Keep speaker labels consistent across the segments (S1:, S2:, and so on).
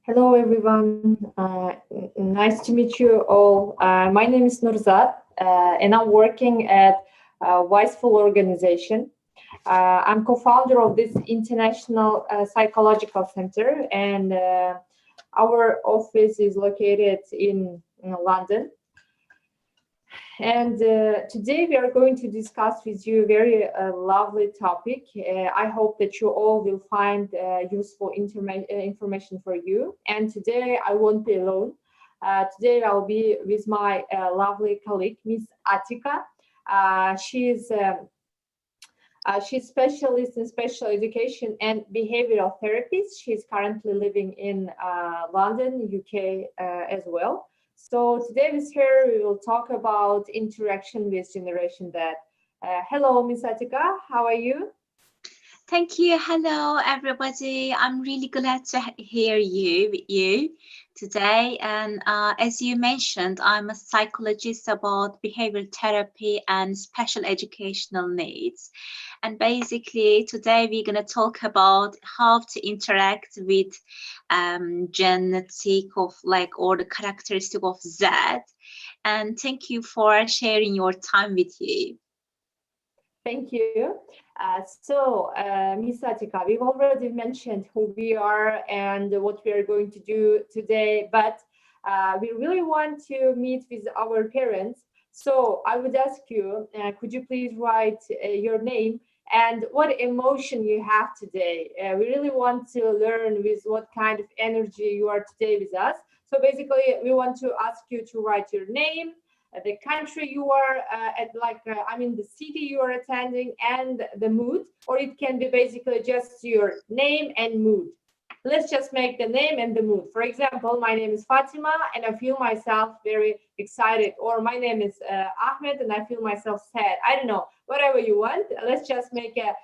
S1: Hello, everyone. Nice to meet you all. My name is Nurzat, and I'm working at Wiseful Organization. I'm co-founder of this international psychological center, and our office is located in London. And today we are going to discuss with you a very lovely topic. I hope that you all will find useful information for you. And today I won't be alone. Today I'll be with my lovely colleague, Miss Atika. She's specialist in special education and behavioral therapies. She's currently living in London, UK as well. So today with her, we will talk about interaction with Generation Z. Hello, Miss Atika. How are you?
S2: Thank you. Hello, everybody. I'm really glad to hear you today. And as you mentioned, I'm a psychologist about behavioral therapy and special educational needs. And basically, today we're going to talk about how to interact with genetic of or the characteristic of Z. And thank you for sharing your time with you.
S1: Thank you. Miss Atika, we've already mentioned who we are and what we are going to do today, but we really want to meet with our parents. So I would ask you, could you please write your name and what emotion you have today? We really want to learn with what kind of energy you are today with us. So basically, we want to ask you to write your name, the country you are the city you are attending, and the mood, or it can be basically just your name and mood. Let's just make the name and the mood. For example, my name is Fatima and I feel myself very excited, or my name is Ahmed and I feel myself sad. I don't know, whatever you want. Let's just make a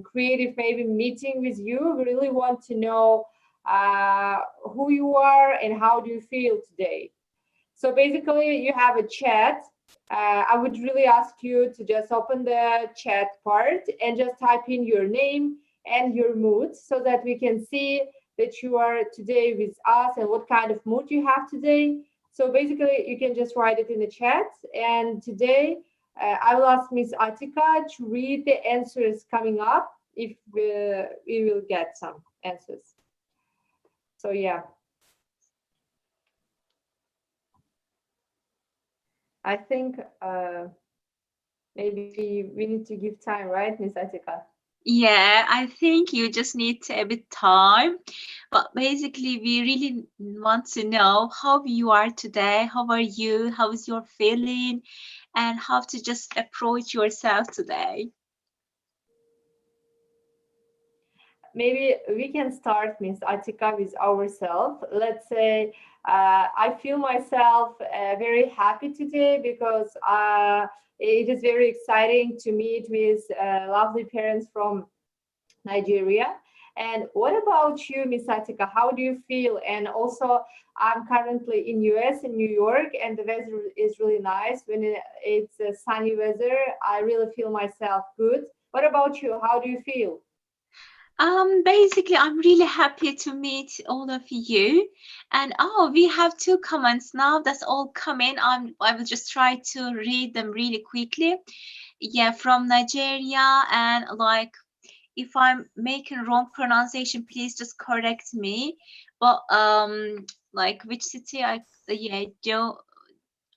S1: creative maybe meeting with you. We really want to know who you are and how do you feel today. So basically, you have a chat. I would really ask you to just open the chat part and just type in your name and your mood so that we can see that you are today with us and what kind of mood you have today. So basically, you can just write it in the chat. And today, I will ask Miss Atika to read the answers coming up if we will get some answers. So yeah. I think maybe we need to give time, right, Miss Atika?
S2: Yeah, I think you just need a bit time. But basically, we really want to know how you are today. How are you? How is your feeling? And how to just approach yourself today.
S1: Maybe we can start, Miss Atika, with ourselves. Let's say I feel myself very happy today because it is very exciting to meet with lovely parents from Nigeria. And what about you, Miss Atika? How do you feel? And also, I'm currently in US, in New York, and the weather is really nice. When it's a sunny weather, I really feel myself good. What about you? How do you feel?
S2: Basically, I'm really happy to meet all of you. And oh, we have two comments now. That's all coming. I will just try to read them really quickly. Yeah, from Nigeria, and if I'm making wrong pronunciation, please just correct me. But which city? Yeah, Joe.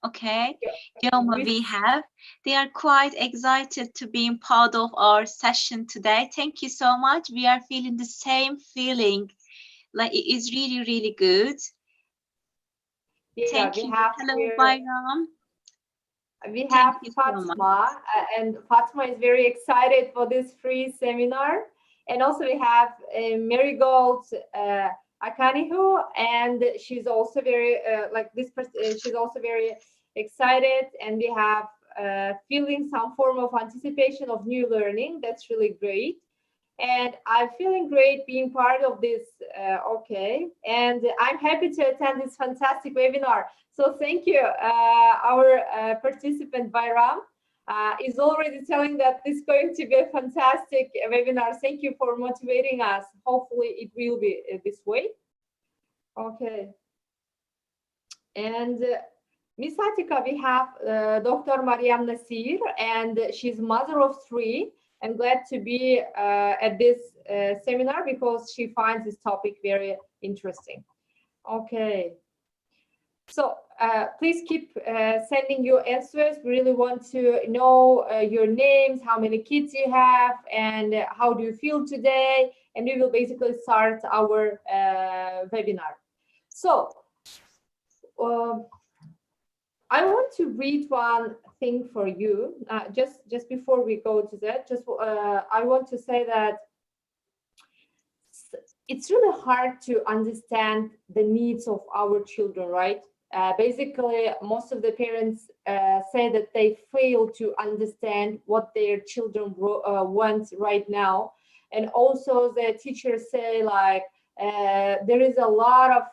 S2: Okay, Joma,
S1: Which
S2: we have. They are quite excited to be part of our session today. Thank you so much. We are feeling the same feeling. Like it is really, really good.
S1: Yeah,
S2: Thank you. Hello, Bayram.
S1: we
S2: Thank
S1: have
S2: you so much.
S1: Fatma, and Fatma is very excited for this free seminar. And also we have Marigold Akanihu, and she's also very she's also very excited. And we have feeling some form of anticipation of new learning. That's really great. And I'm feeling great being part of this. Okay, and I'm happy to attend this fantastic webinar. So thank you. Our participant Bayram is already telling that this is going to be a fantastic webinar. Thank you for motivating us. Hopefully it will be this way. Okay. And Miss Atika, we have Dr. Mariam Nasir, and she's mother of three. I'm glad to be at this seminar because she finds this topic very interesting. Okay. So please keep sending your answers. We really want to know your names, how many kids you have, and how do you feel today. And we will basically start our webinar. So I want to read one thing for you. Just before we go to that, I want to say that it's really hard to understand the needs of our children, right? Basically, most of the parents say that they fail to understand what their children want right now. And also the teachers say like, there is a lot of,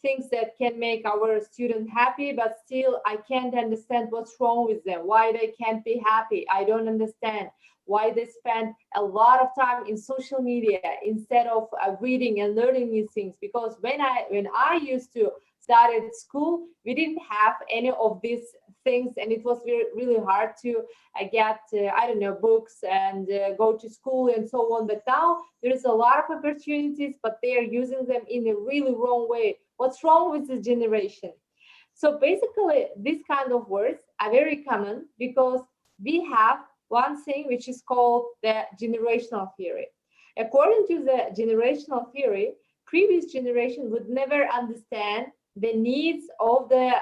S1: things that can make our student happy, but still I can't understand what's wrong with them, why they can't be happy. I don't understand why they spend a lot of time in social media instead of reading and learning new things. Because when I used to study at school, we didn't have any of these things, and it was really hard to get I don't know, books and go to school and so on. But now there is a lot of opportunities, but they are using them in a really wrong way. What's wrong with this generation? So basically, these kind of words are very common because we have one thing which is called the generational theory. According to the generational theory, previous generation would never understand the needs of the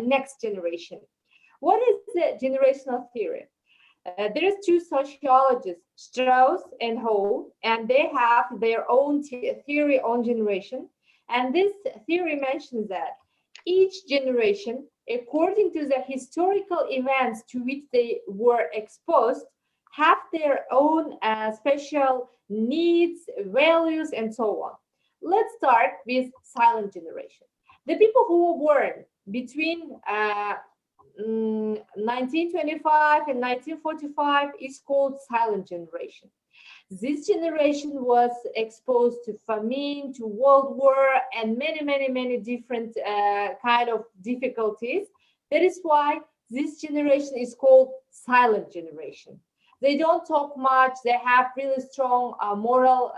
S1: next generation. What is the generational theory? There is two sociologists, Strauss and Hall, and they have their own theory on generation. And this theory mentions that each generation, according to the historical events to which they were exposed, have their own special needs, values, and so on. Let's start with silent generation. The people who were born between 1925 and 1945 is called silent generation. This generation was exposed to famine, to world war, and many different kind of difficulties. That is why this generation is called silent generation. They don't talk much. They have really strong moral,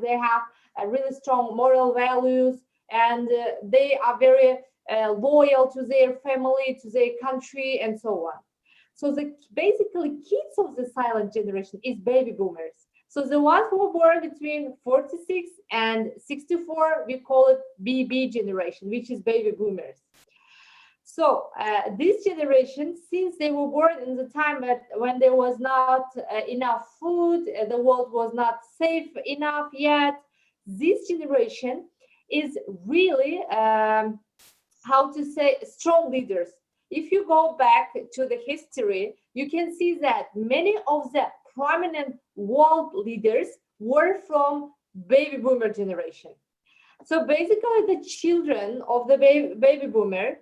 S1: they have really strong moral values, and they are very loyal to their family, to their country, and so on. So basically kids of the silent generation is baby boomers. So the ones who were born between 46 and 64, we call it BB generation, which is baby boomers. So this generation, since they were born in the time when there was not enough food, the world was not safe enough yet, this generation is really, how to say, strong leaders. If you go back to the history, you can see that many of the prominent world leaders were from baby boomer generation. So basically the children of the baby boomer,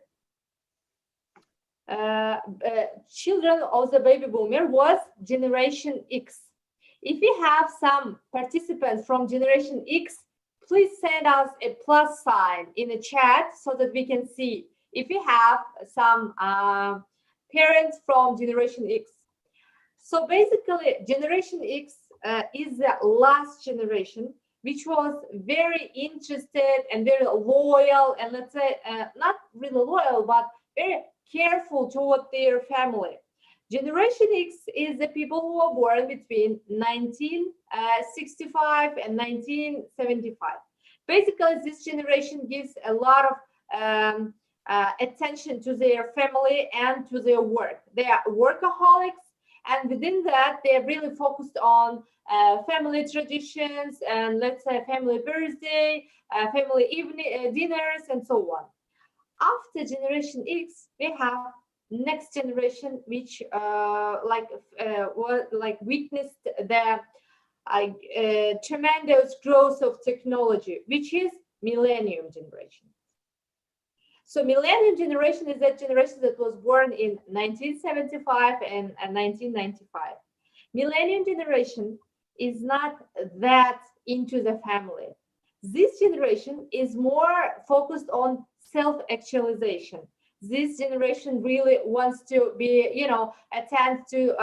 S1: was Generation X. If we have some participants from Generation X, please send us a plus sign in the chat so that we can see if we have some parents from Generation X. So basically, Generation X is the last generation which was very interested and very loyal, and let's say not really loyal, but very careful toward their family. Generation X is the people who were born between 1965 and 1975. Basically, this generation gives a lot of attention to their family and to their work. They are workaholics, and within that, they are really focused on family traditions and, let's say, family birthday, family evening dinners, and so on. After Generation X, we have next generation, which witnessed the tremendous growth of technology, which is Millennium generation. So Millennium generation is that generation that was born in 1975 and 1995. Millennium generation is not that into the family. This generation is more focused on self-actualization. This generation really wants to be, attend to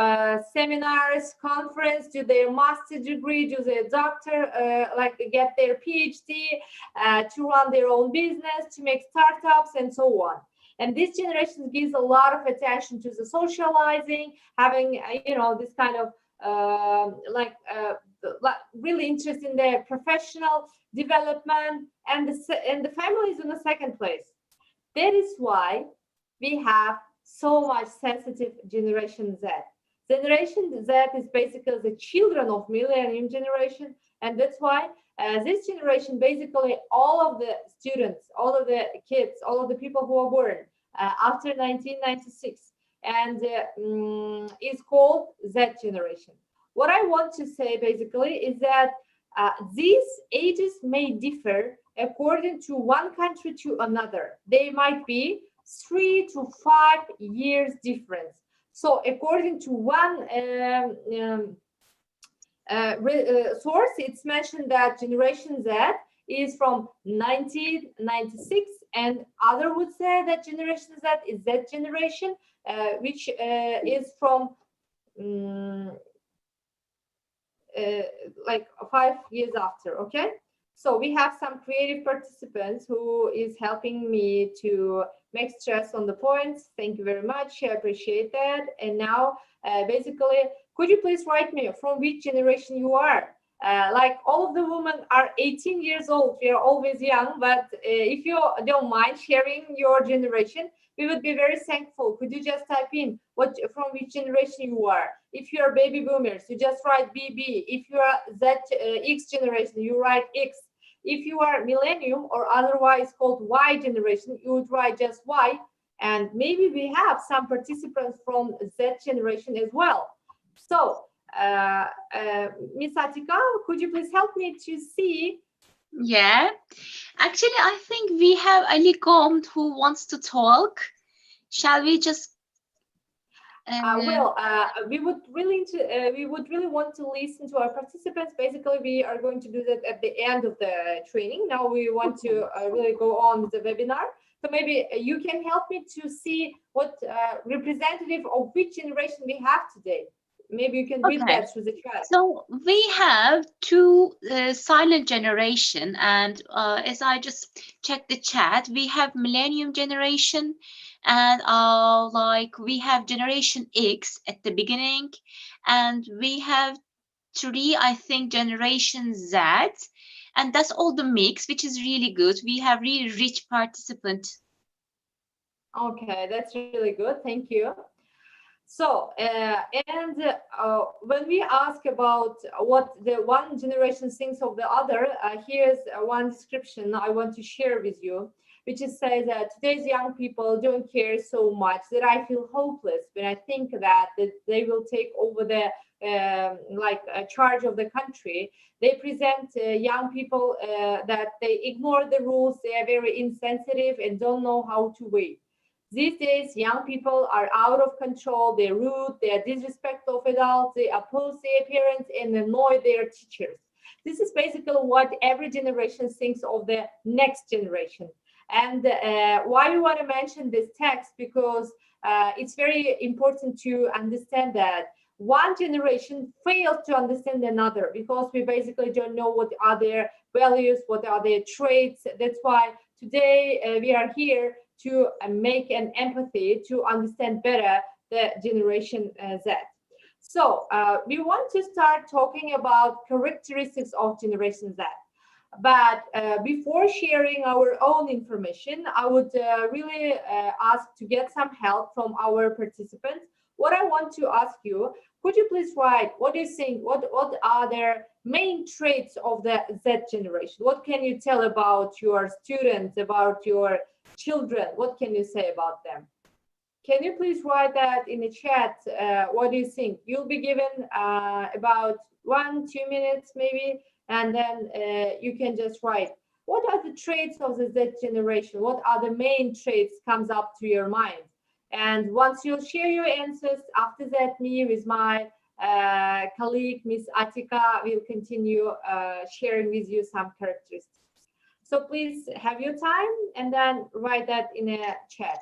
S1: seminars, conference, do their master degree, do their doctor, like get their PhD, to run their own business, to make startups, and so on. And this generation gives a lot of attention to the socializing, having, this kind of really interest in their professional development, and the family is in the second place. That is why we have so much sensitive Generation Z. Generation Z is basically the children of millennium generation, and that's why this generation, basically all of the students, all of the kids, all of the people who are born after 1996, and is called Z generation. What I want to say basically is that these ages may differ according to one country to another. They might be 3 to 5 years difference. So according to one source, it's mentioned that Generation Z is from 1996, and other would say that Generation Z is Z generation, which is from like 5 years after. Okay, so we have some creative participants who is helping me to make stress on the points. Thank you very much, I appreciate that. And now basically, could you please write me from which generation you are? Like all of the women are 18 years old, we are always young, but if you don't mind sharing your generation, we would be very thankful. Could you just type in from which generation you are? If you are baby boomers, you just write BB. If you are X generation, you write X. If you are millennium, or otherwise called Y generation, you would write just Y. And maybe we have some participants from Z generation as well. So, Miss Atika, could you please help me to see?
S2: Yeah, actually, I think we have Ali Gomed who wants to talk. Shall we just?
S1: We would really want to listen to our participants. Basically, we are going to do that at the end of the training. Now we want to really go on with the webinar. So maybe you can help me to see what representative of which generation we have today. Maybe you can read that through the chat.
S2: So we have two silent generation, and as I just checked the chat, we have millennium generation, and like we have Generation X at the beginning, and we have three, I think, Generation Z, and that's all the mix, which is really good. We have really rich participants.
S1: Okay, that's really good. Thank you. So, when we ask about what the one generation thinks of the other, here's one description I want to share with you, which is says that today's young people don't care so much that I feel hopeless when I think that they will take over the charge of the country. They present young people that they ignore the rules, they are very insensitive and don't know how to wait. These days, young people are out of control, they're rude, they are disrespectful of adults, they oppose their parents and annoy their teachers. This is basically what every generation thinks of the next generation. And why we want to mention this text, because it's very important to understand that one generation fails to understand another, because we basically don't know what are their values, what are their traits. That's why today we are here to make an empathy to understand better the Generation Z. So we want to start talking about characteristics of Generation Z. But before sharing our own information, I would really ask to get some help from our participants. What I want to ask you, could you please write, what do you think, what are their main traits of the Z generation? What can you tell about your students, about your children? What can you say about them? Can you please write that in the chat? What do you think? You'll be given about 1-2 minutes maybe, and then you can just write, what are the traits of the Z generation? What are the main traits comes up to your mind? And once you share your answers, after that, me with my colleague, Miss Atika, will continue sharing with you some characteristics. So please have your time and then write that in a chat.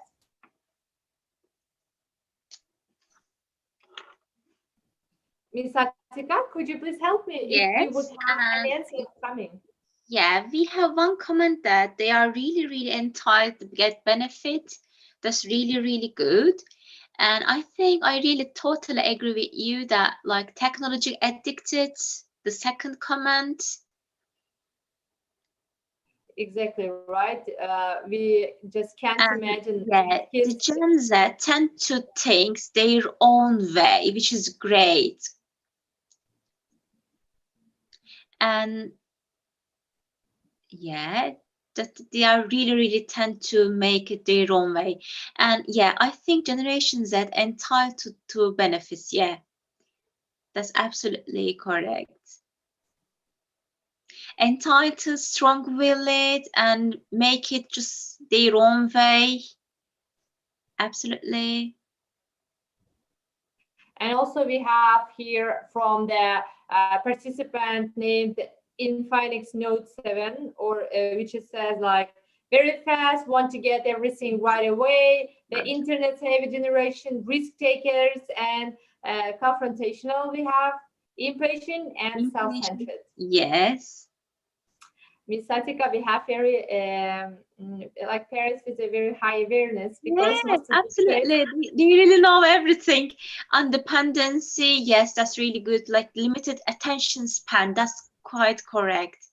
S1: Miss Atika, could you please help me if we would have an answer coming?
S2: Yeah, we have one comment that they are really entitled to get benefit. That's really good. And I think I really totally agree with you that like technology addicted, the second comment.
S1: Exactly right. We just can't imagine.
S2: Yeah, the Gen Z tend to think their own way, which is great. And yeah, that they are really tend to make it their own way. And yeah, I think Generation Z entitled to benefits. Yeah, that's absolutely correct. Entitled, strong-willed, and make it just their own way. Absolutely.
S1: And also we have here from the participant named Infinix Note 7, or which it says like very fast, want to get everything right away, the internet savvy generation, risk takers, and confrontational. We have impatient and self-centered.
S2: Yes.
S1: Miss Satika, we have very like parents with a very high awareness, because
S2: yes, absolutely. They really know everything. And dependency, yes, that's really good. Like limited attention span, that's quite correct.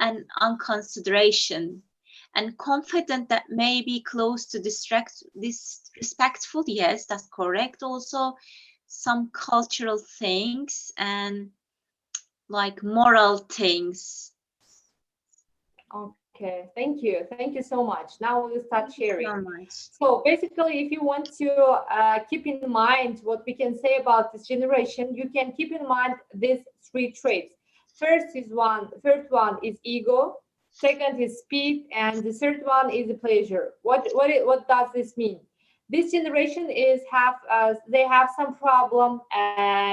S2: And unconsideration. And confident that may be close to disrespectful, yes, that's correct. Also, some cultural things and like moral things.
S1: Okay, thank you so much. Now we'll start sharing.
S2: So much.
S1: So basically, if you want to keep in mind what we can say about this generation, you can keep in mind these three traits. First one is ego, second is speed, and the third one is pleasure. What does this mean? This generation they have some problem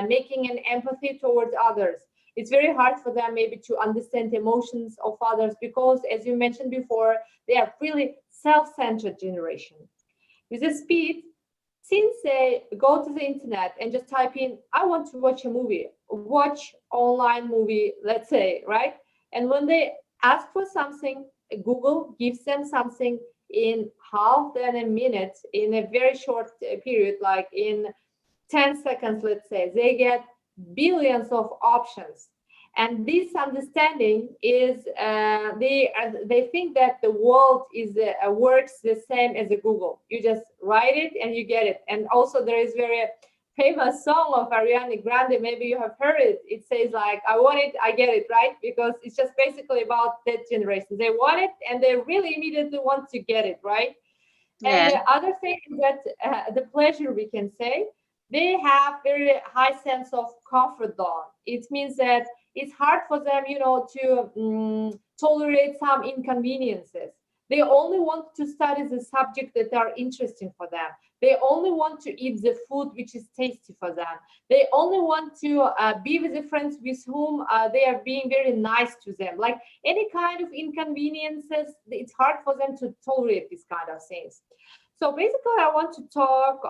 S1: making an empathy towards others. It's very hard for them maybe to understand the emotions of others, because as you mentioned before, they are really self-centered generation. With the speed, since they go to the internet and just type in, I want to watch a movie, watch online movie, let's say, right? And when they ask for something, Google gives them something in half than a minute, in a very short period, like in 10 seconds, let's say, they get billions of options. And this understanding is they think that the world is works the same as a Google. You just write it and you get it. And also there is very famous song of Ariana Grande, maybe you have heard it. It says like, I want it, I get it, right? Because it's just basically about that generation. They want it and they really immediately want to get it, right? Yeah. And the other thing is that the pleasure, we can say, they have very high sense of comfort zone. It means that it's hard for them, to tolerate some inconveniences. They only want to study the subject that are interesting for them. They only want to eat the food which is tasty for them. They only want to be with the friends with whom they are being very nice to them. Like any kind of inconveniences, it's hard for them to tolerate these kind of things. So basically, I want to talk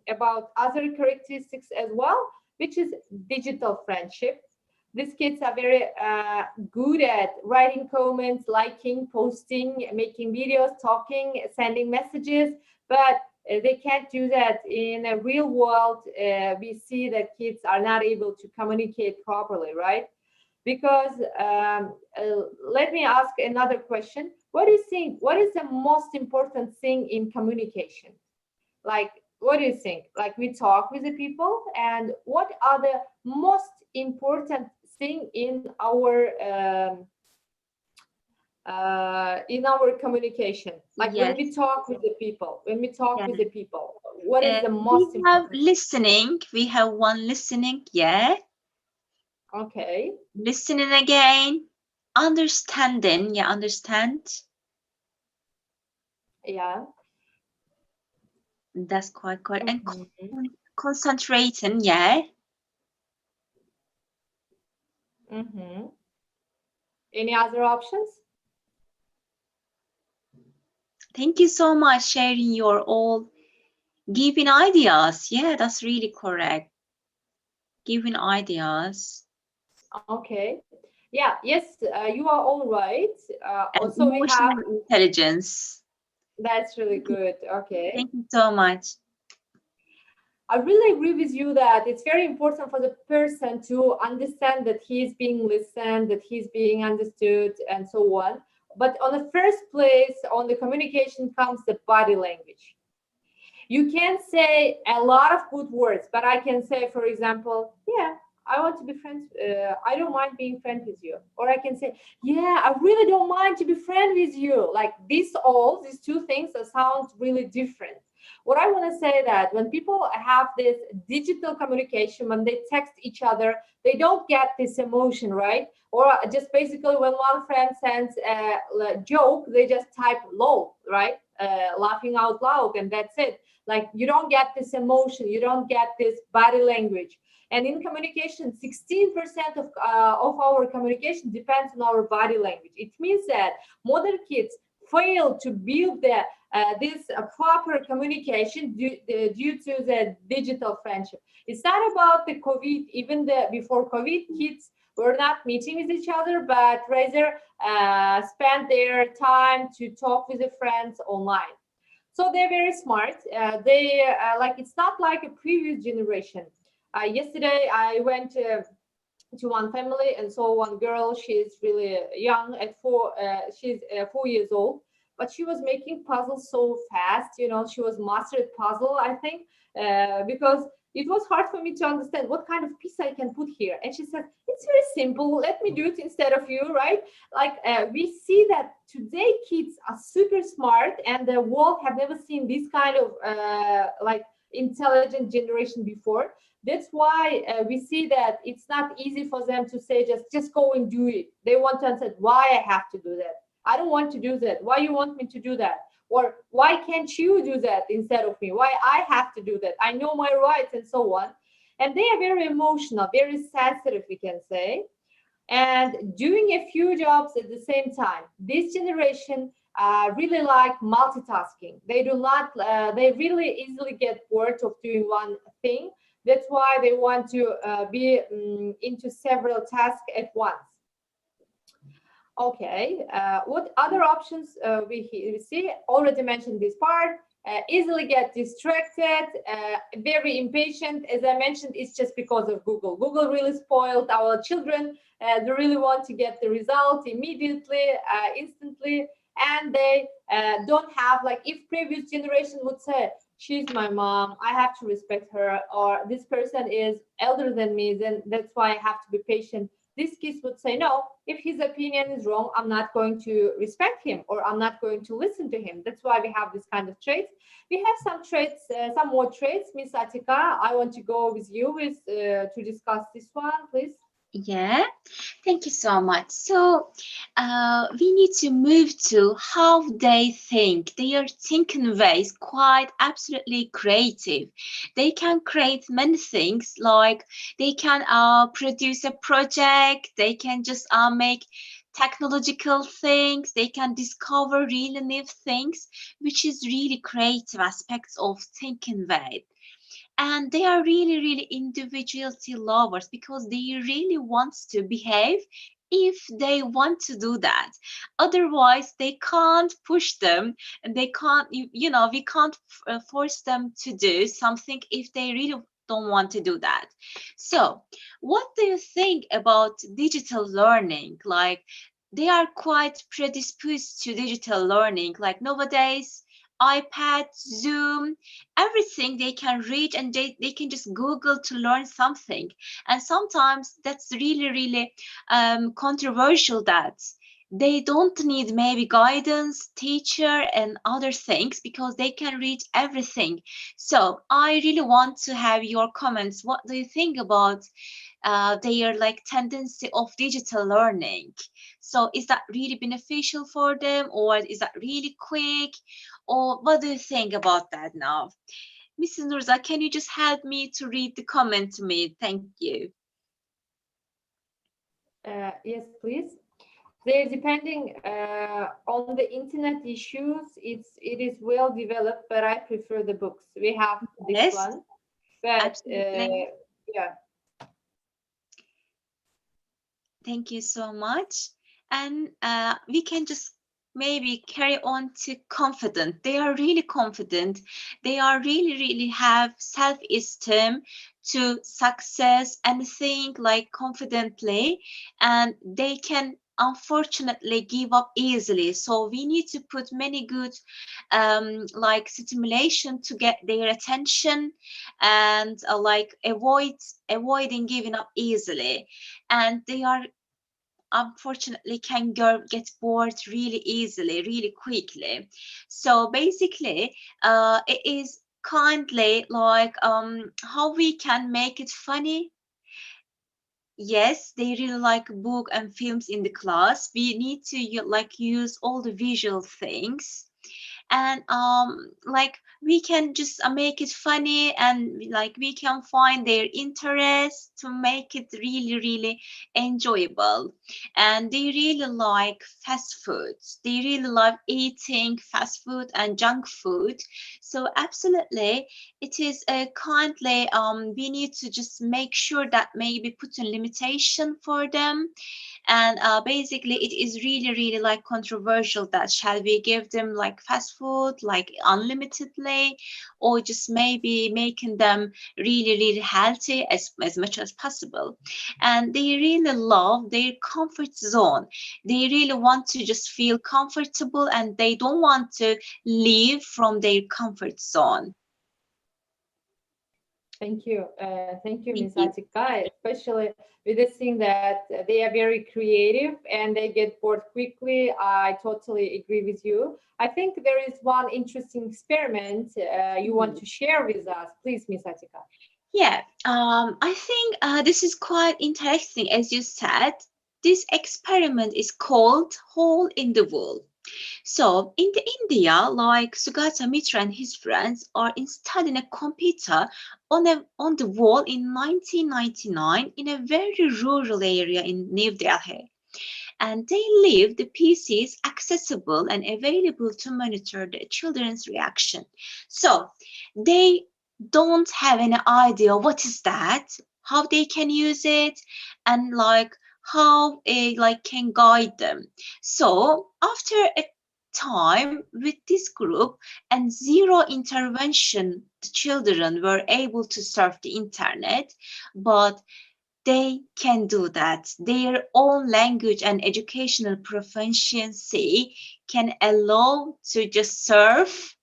S1: about other characteristics as well, which is digital friendship. These kids are very good at writing comments, liking, posting, making videos, talking, sending messages, but they can't do that in a real world. We see that kids are not able to communicate properly, right? Because let me ask another question. What do you think? What is the most important thing in communication? Like, what do you think? Like, we talk with the people, and what are the most important thing in our communication? Like, yes, when we talk with the people, what is the most important?
S2: Listening. We have one listening. Yeah.
S1: Okay.
S2: Listening again. Understanding. Yeah, understand.
S1: Yeah.
S2: That's quite good. And concentrating, yeah.
S1: Any other options?
S2: Thank you so much sharing your all giving ideas. Yeah, that's really correct. Giving ideas.
S1: Okay. Yeah, yes, you are all right.
S2: And
S1: Also, we have,
S2: emotional intelligence.
S1: that's really
S2: Thank you.
S1: good. Okay.
S2: Thank you so much.
S1: I really agree with you that it's very important for the person to understand that he's being listened, that he's being understood, and so on. But on the first place, on the communication comes the body language. You can say a lot of good words, but I can say, for example, yeah, I want to be friends. I don't mind being friends with you. Or I can say, yeah, I really don't mind to be friends with you. Like these two things sound really different. What I want to say that when people have this digital communication, when they text each other, they don't get this emotion, right? Or just basically when one friend sends a joke, they just type lol, right? Laughing out loud, and that's it. Like you don't get this emotion, you don't get this body language. And in communication, 16% of our communication depends on our body language. It means that modern kids fail to build this proper communication due to the digital friendship. It's not about the COVID. Even before COVID, kids were not meeting with each other, but rather spend their time to talk with their friends online. So they're very smart. They like it's not like a previous generation. Yesterday I went to one family and saw one girl. She's really young at four. She's 4 years old, but she was making puzzles so fast. You know, she was mastered puzzle. I think because it was hard for me to understand what kind of piece I can put here. And she said, "It's very simple. Let me do it instead of you." Right? Like we see that today kids are super smart, and the world have never seen this kind of like intelligent generation before. That's why we see that it's not easy for them to say just go and do it. They want to answer why I have to do that. I don't want to do that. Why you want me to do that? Or why can't you do that instead of me? Why I have to do that? I know my rights and so on. And they are very emotional, very sensitive, we can say, and doing a few jobs at the same time. This generation really like multitasking. They do not, they really easily get bored of doing one thing. That's why they want to be into several tasks at once. Okay, what other options we see? Already mentioned this part. Easily get distracted, very impatient. As I mentioned, it's just because of Google. Google really spoiled our children. They really want to get the result immediately, instantly, and they don't have, like, if previous generation would say, she's my mom, I have to respect her, or this person is elder than me, then that's why I have to be patient. These kids would say, no, if his opinion is wrong, I'm not going to respect him, or I'm not going to listen to him. That's why we have this kind of traits. We have some traits, some more traits. Miss Atika, I want to go with you to discuss this one, please.
S2: Yeah, thank you so much. So, we need to move to how they think. Their thinking way is quite absolutely creative. They can create many things, like they can produce a project, they can just make technological things, they can discover really new things, which is really creative aspects of thinking way. And they are really individuality lovers because they really want to behave if they want to do that. Otherwise they can't push them, and they can't, we can't force them to do something if they really don't want to do that. So what do you think about digital learning? Like, they are quite predisposed to digital learning, like nowadays iPad, Zoom, everything they can read, and they can just Google to learn something. And sometimes that's really controversial, that they don't need maybe guidance, teacher, and other things because they can read everything. So I really want to have your comments. What do you think about their like tendency of digital learning? So is that really beneficial for them, or is that really quick? Or what do you think about that now? Mrs. Nurza, can you just help me to read the comment to me? Thank you.
S1: Yes, please. they're depending on the internet issues. It is well developed, but I prefer the books. We have this
S2: Yes,
S1: one, but
S2: absolutely.
S1: yeah.
S2: Thank you so much. And we can just maybe carry on to confident. They are really confident. They are really have self-esteem to success and think like confidently, and they can unfortunately give up easily. So we need to put many good like stimulation to get their attention, and like avoiding giving up easily. And they are unfortunately can get bored really easily, really quickly. So basically, it is kindly like how we can make it funny. Yes, they really like book and films in the class. We need to like use all the visual things, and like we can just make it funny, and like we can find their interest to make it really enjoyable. And they really like fast food. They really love eating fast food and junk food. So absolutely, it is a kindly we need to just make sure that maybe put a limitation for them. And basically it is really like controversial that shall we give them like fast food like unlimitedly, or just maybe making them really healthy as much as possible. And they really love their comfort zone. They really want to just feel comfortable, and they don't want to leave from their comfort zone.
S1: Thank you,
S2: Thank
S1: Ms.
S2: you.
S1: Atika, especially with this thing that they are very creative and they get bored quickly. I totally agree with you. I think there is one interesting experiment you want
S2: Mhm.
S1: to share with us. Please, Ms. Atika.
S2: Yeah, I think this is quite interesting. As you said, this experiment is called Hole in the Wall. So in the India, like Sugata Mitra and his friends are installing a computer on the wall in 1999 in a very rural area in New Delhi. And they leave the PCs accessible and available to monitor the children's reaction. So they don't have any idea what is that, how they can use it, and like how it like can guide them. So after a time with this group and zero intervention, the children were able to surf the internet, but they can do that. Their own language and educational proficiency can allow to just surf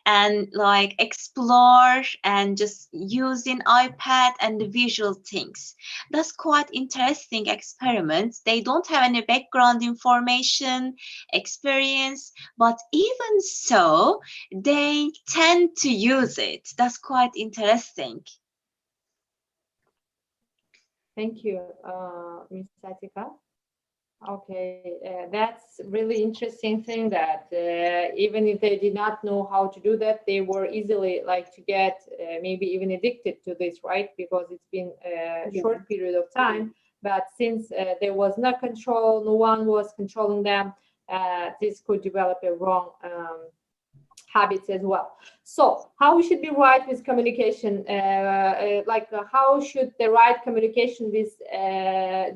S2: and like explore and just using iPad and the visual things. That's quite interesting experiments. They don't have any background information, experience, but even so, they tend to use it. That's quite interesting.
S1: Thank you, Ms. Atika. Okay, that's really interesting thing that even if they did not know how to do that, they were easily like to get maybe even addicted to this, right? Because it's been a short period of time, but since there was no control, no one was controlling them, this could develop a wrong habits as well. So how we should be right with communication, how should the right communication with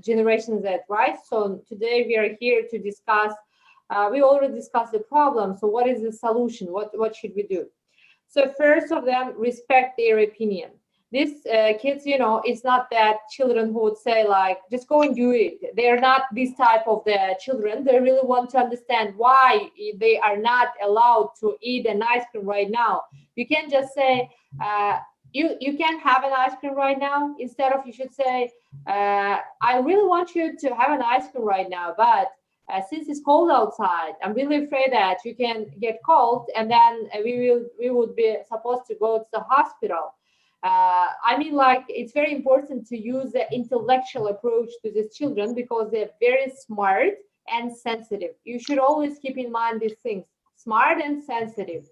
S1: Generation Z, right? So today we are here to discuss, we already discussed the problem. So what is the solution? What should we do? So first of them, respect their opinion. These kids, it's not that children who would say like, just go and do it. They're not this type of the children. They really want to understand why they are not allowed to eat an ice cream right now. You can't just say, you can have an ice cream right now. Instead of you should say, I really want you to have an ice cream right now, but since it's cold outside, I'm really afraid that you can get cold, and then we would be supposed to go to the hospital. I mean, like it's very important to use the intellectual approach to these children because they're very smart and sensitive. You should always keep in mind these things: smart and sensitive.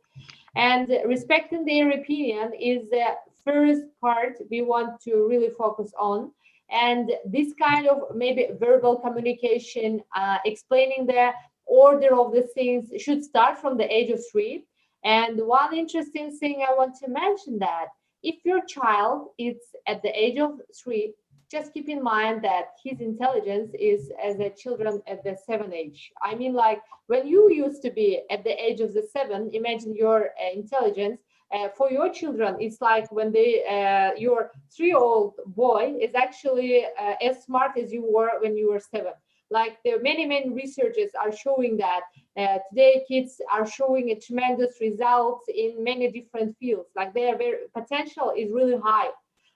S1: And respecting their opinion is the first part we want to really focus on. And this kind of maybe verbal communication, explaining the order of the things should start from the age of 3. And one interesting thing I want to mention that if your child is at the age of 3, just keep in mind that his intelligence is as a children at the 7 age. I mean, like when you used to be at the age of the 7, imagine your intelligence. For your children, it's like when your 3-year-old boy is actually as smart as you were when you were 7. Like there are many researchers are showing that today kids are showing a tremendous results in many different fields. Like their potential is really high.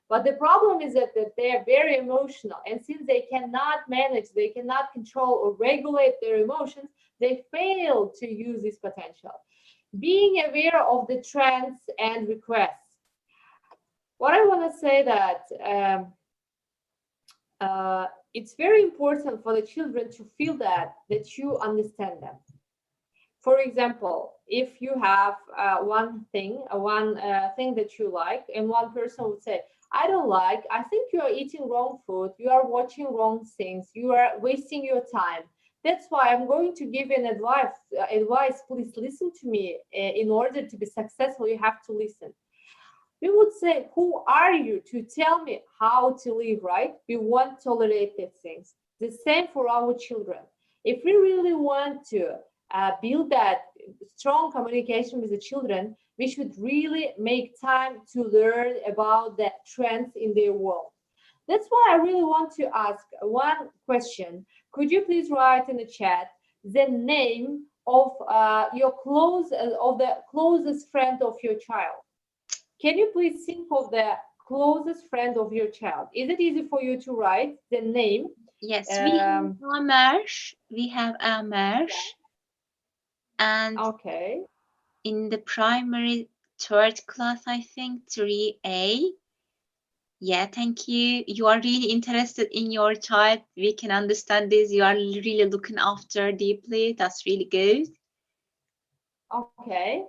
S1: But the problem is that they are very emotional. And since they cannot manage, they cannot control or regulate their emotions, they fail to use this potential. Being aware of the trends and requests. What I want to say that it's very important for the children to feel that you understand them. For example, if you have one thing that you like, and one person would say, I don't like, I think you are eating wrong food, you are watching wrong things, you are wasting your time. That's why I'm going to give an advice, please listen to me. In order to be successful, you have to listen. We would say, who are you to tell me how to live, right? We won't tolerate these things. The same for our children. If we really want to build that strong communication with the children, we should really make time to learn about the trends in their world. That's why I really want to ask one question. Could you please write in the chat the name of the closest friend of your child? Can you please think of the closest friend of your child? Is it easy for you to write the name?
S2: Yes, we have Amer. We have Amer. And
S1: okay,
S2: in the primary 3rd class, I think 3A. Yeah, thank you. You are really interested in your child. We can understand this. You are really looking after deeply. That's really good.
S1: Okay.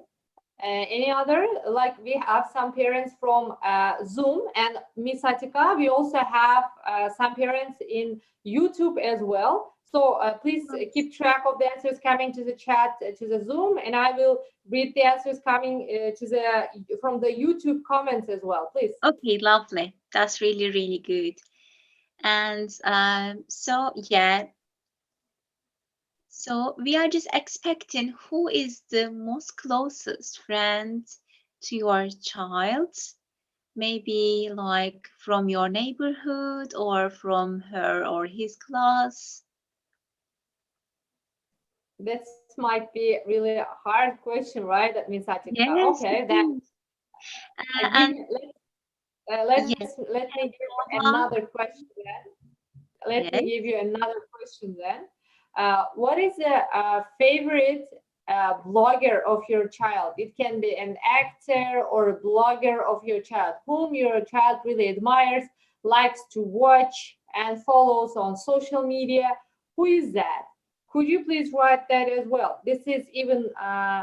S1: Any other? Like we have some parents from Zoom, and Miss Atika, we also have some parents in YouTube as well. So please keep track of the answers coming to the chat, to the Zoom, and I will read the answers coming from the YouTube comments as well, please.
S2: Okay, lovely. That's really, really good. And so, yeah. So we are just expecting who is the most closest friend to your child. Maybe like from your neighborhood or from her or his class.
S1: This might be really a hard question, right? That means Atika.
S2: Yes.
S1: Okay, then let me give another question then. Let me give you another question then. What is the favorite blogger of your child? It can be an actor or a blogger of your child, whom your child really admires, likes to watch and follows on social media. Who is that? Could you please write that as well? This is even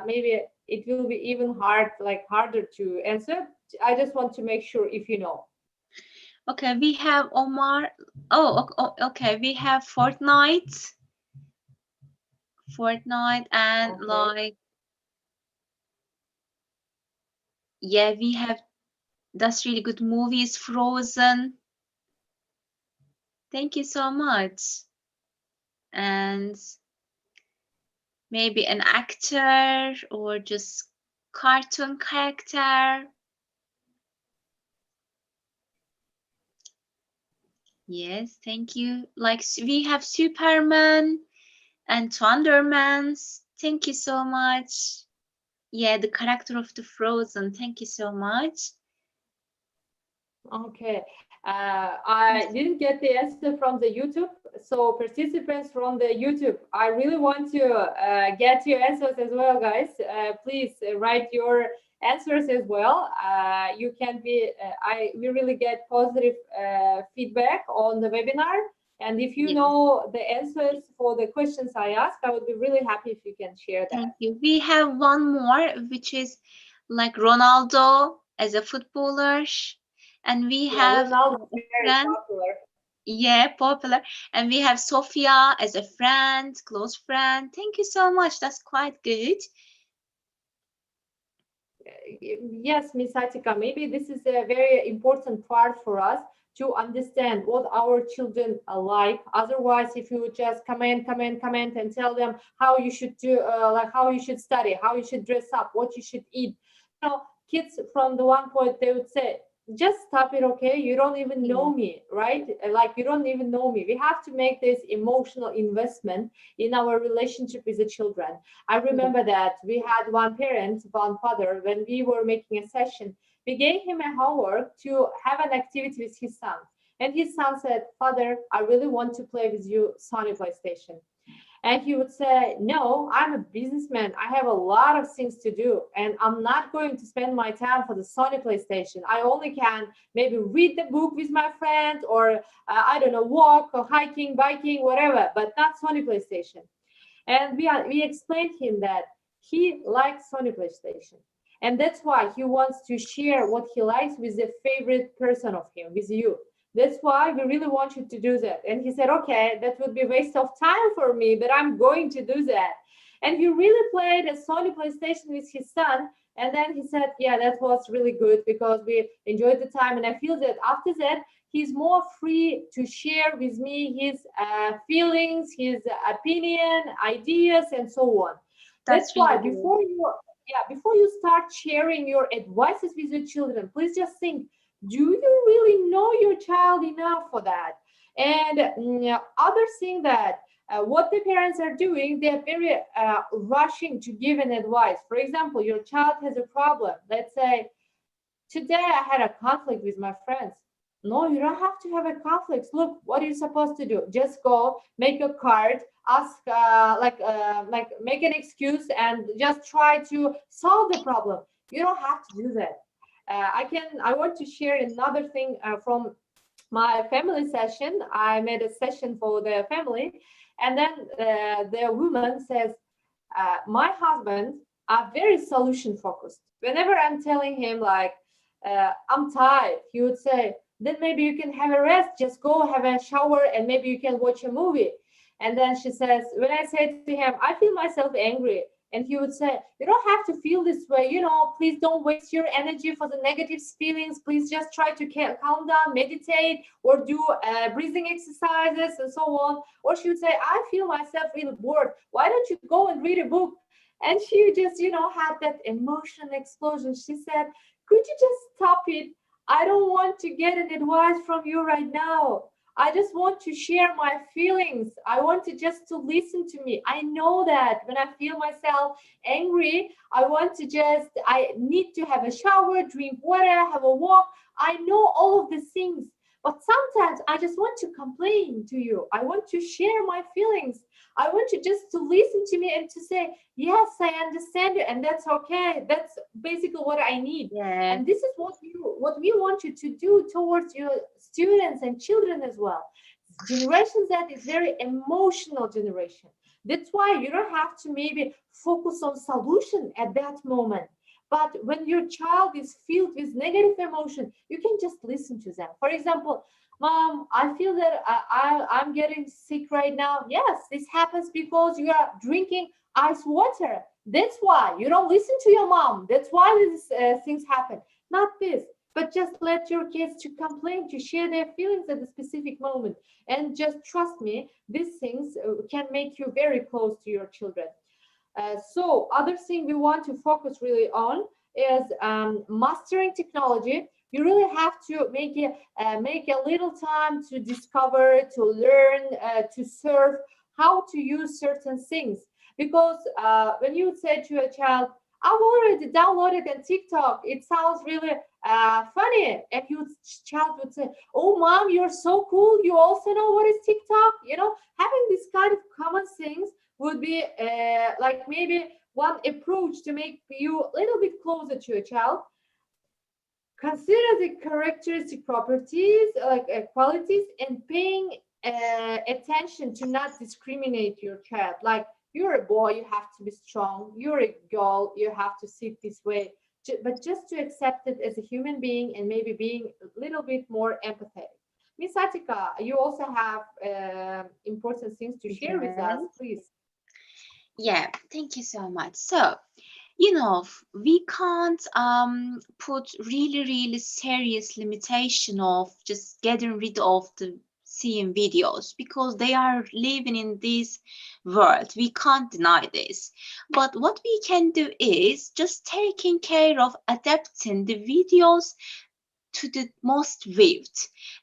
S1: maybe it will be even harder to answer. I just want to make sure if you know.
S2: Okay, we have Omar. Oh, okay. We have Fortnite. And like, yeah, we have, that's really good movies, Frozen. Thank you so much. And maybe an actor or just cartoon character. Yes, thank you. Like we have Superman and Thunderman. Thank you so much. Yeah, the character of the Frozen. Thank you so much.
S1: Okay, I didn't get the answer from the YouTube. So participants from the YouTube, I really want to get your answers as well, guys. Please write your answers as well. You can be, we really get positive feedback on the webinar. And if you know the answers for the questions I asked, I would be really happy if you can share that.
S2: Thank you. We have one more, which is like Ronaldo as a footballer. And we have
S1: Ronaldo, very popular.
S2: Yeah, popular. And we have Sophia as a friend, close friend. Thank you so much. That's quite good.
S1: Yes, Miss Atika, maybe this is a very important part for us to understand what our children are like. Otherwise, if you just comment, and tell them how you should do, like how you should study, how you should dress up, what you should eat, kids from the one point they would say, just stop it, okay? You don't even know me, right? Like you don't even know me. We have to make this emotional investment in our relationship with the children. I remember that we had one parent, one father, when we were making a session, we gave him a homework to have an activity with his son. And his son said, Father, I really want to play with you Sony PlayStation. And he would say, no, I'm a businessman. I have a lot of things to do. And I'm not going to spend my time for the Sony PlayStation. I only can maybe read the book with my friend or, I don't know, walk or hiking, biking, whatever, but not Sony PlayStation. And we explained him that he likes Sony PlayStation. And that's why he wants to share what he likes with the favorite person of him, with you. That's why we really want you to do that. And he said, okay, that would be a waste of time for me, but I'm going to do that. And he really played a Sony PlayStation with his son. And then he said, yeah, that was really good because we enjoyed the time. And I feel that after that, he's more free to share with me his feelings, his opinion, ideas, and so on. That's
S2: That's
S1: why
S2: really good.
S1: before you start sharing your advices with your children, please just think, do you really know your child enough for that? And other thing that what the parents are doing, they're very rushing to give an advice. For example, your child has a problem. Let's say, today I had a conflict with my friends. No, you don't have to have a conflict. Look, what are you supposed to do? Just go, make a card, ask, like make an excuse, and just try to solve the problem. You don't have to do that. I want to share another thing from my family session. I made a session for the family, and then the woman says, my husband are very solution focused. Whenever I'm telling him like I'm tired, he would say, then maybe you can have a rest, just go have a shower and maybe you can watch a movie. And then she says, when I say to him, I feel myself angry, and he would say, you don't have to feel this way, please don't waste your energy for the negative feelings, please just try to calm down, meditate, or do breathing exercises and so on. Or she would say, I feel myself really bored, why don't you go and read a book? And she just had that emotion explosion. She said, could you just stop it? I don't want to get an advice from you right now. I just want to share my feelings. I want to just to listen to me. I know that when I feel myself angry, I need to have a shower, drink water, have a walk. I know all of these things. But sometimes I just want to complain to you. I want to share my feelings. I want you just to listen to me and to say, yes, I understand you, and that's okay. That's basically what I need.
S2: Yeah.
S1: And this is what we want you to do towards your students and children as well. Generation Z is very emotional generation. That's why you don't have to maybe focus on solution at that moment. But when your child is filled with negative emotion, you can just listen to them. For example, Mom, I feel that I'm getting sick right now. Yes, this happens because you are drinking ice water. That's why you don't listen to your mom. That's why these things happen. Not this, but just let your kids to complain, to share their feelings at a specific moment. And just trust me, these things can make you very close to your children. So other thing we want to focus really on is mastering technology. You really have to make a little time to discover, to learn, to serve how to use certain things. Because when you say to a child, I've already downloaded a TikTok, it sounds really funny. And your child would say, oh, mom, you're so cool. You also know what is TikTok? Having this kind of common things would be like maybe one approach to make you a little bit closer to a child. Consider the characteristic properties like qualities and paying attention to not discriminate your child. Like, you're a boy, you have to be strong. You're a girl, you have to sit this way. But just to accept it as a human being and maybe being a little bit more empathetic. Miss Atika, you also have important things to share with us,
S2: Yes.
S1: please.
S2: Yeah, thank you so much. So, we can't put really serious limitation of just getting rid of the seeing videos because they are living in this world. We can't deny this. But what we can do is just taking care of adapting the videos to the most viewed,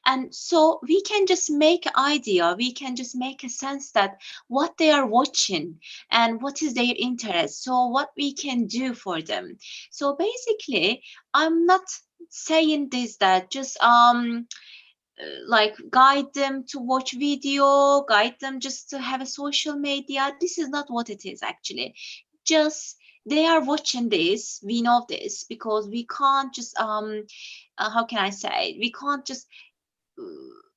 S2: and so we can just make an idea, we can just make a sense that what they are watching and what is their interest, so what we can do for them. So basically, I'm not saying this that just like guide them to watch video, guide them just to have a social media. This is not what it is actually. Just they are watching this, we know this because we can't just how can I say, we can't just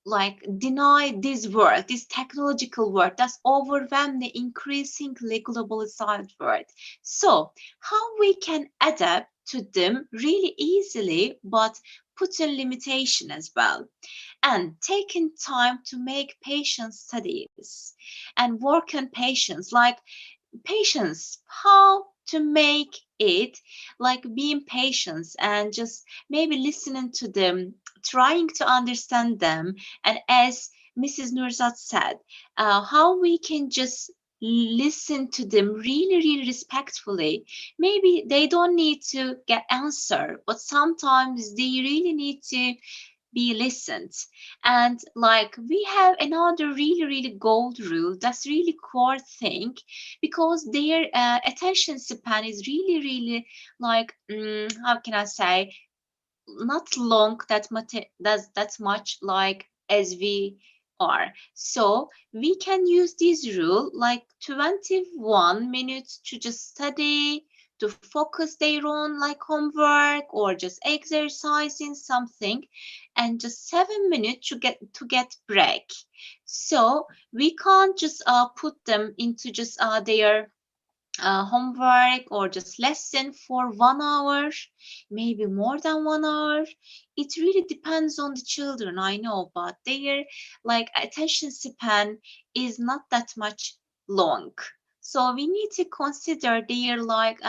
S2: like deny this world, this technological world that's overwhelmingly increasingly globalized world. So how we can adapt to them really easily, but put in limitation as well, and taking time to make patient studies and work on patients, like patience, how to make it, like being patient and just maybe listening to them, trying to understand them, and as Mrs. Nurzat said, how we can just listen to them really respectfully. Maybe they don't need to get answer, but sometimes they really need to be listened. And like we have another really gold rule that's really core thing, because their attention span is really like how can I say, not long that much like as we are. So we can use this rule like 21 minutes to just study, to focus their own like homework or just exercising something, and just 7 minutes to get break. So we can't just put them into just their homework or just lesson for 1 hour, maybe more than 1 hour. It really depends on the children, I know, but their like attention span is not that much long. So we need to consider their like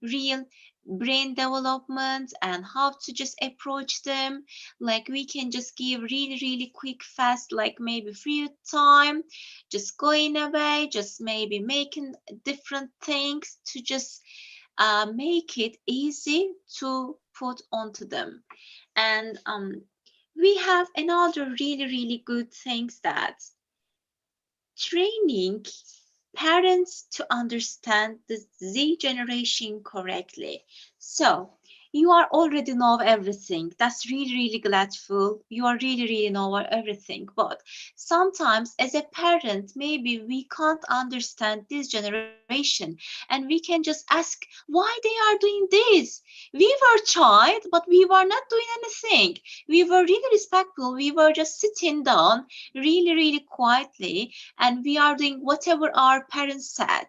S2: real brain development and how to just approach them. Like we can just give really quick fast, like maybe few time, just going away, just maybe making different things to just make it easy to put onto them. And we have another really good things, that training parents to understand the Z generation correctly. So you are already know everything. That's really grateful. You are really know everything. But sometimes as a parent, maybe we can't understand this generation, and we can just ask why they are doing this. We were child, but we were not doing anything. We were really respectful. We were just sitting down really quietly, and we are doing whatever our parents said.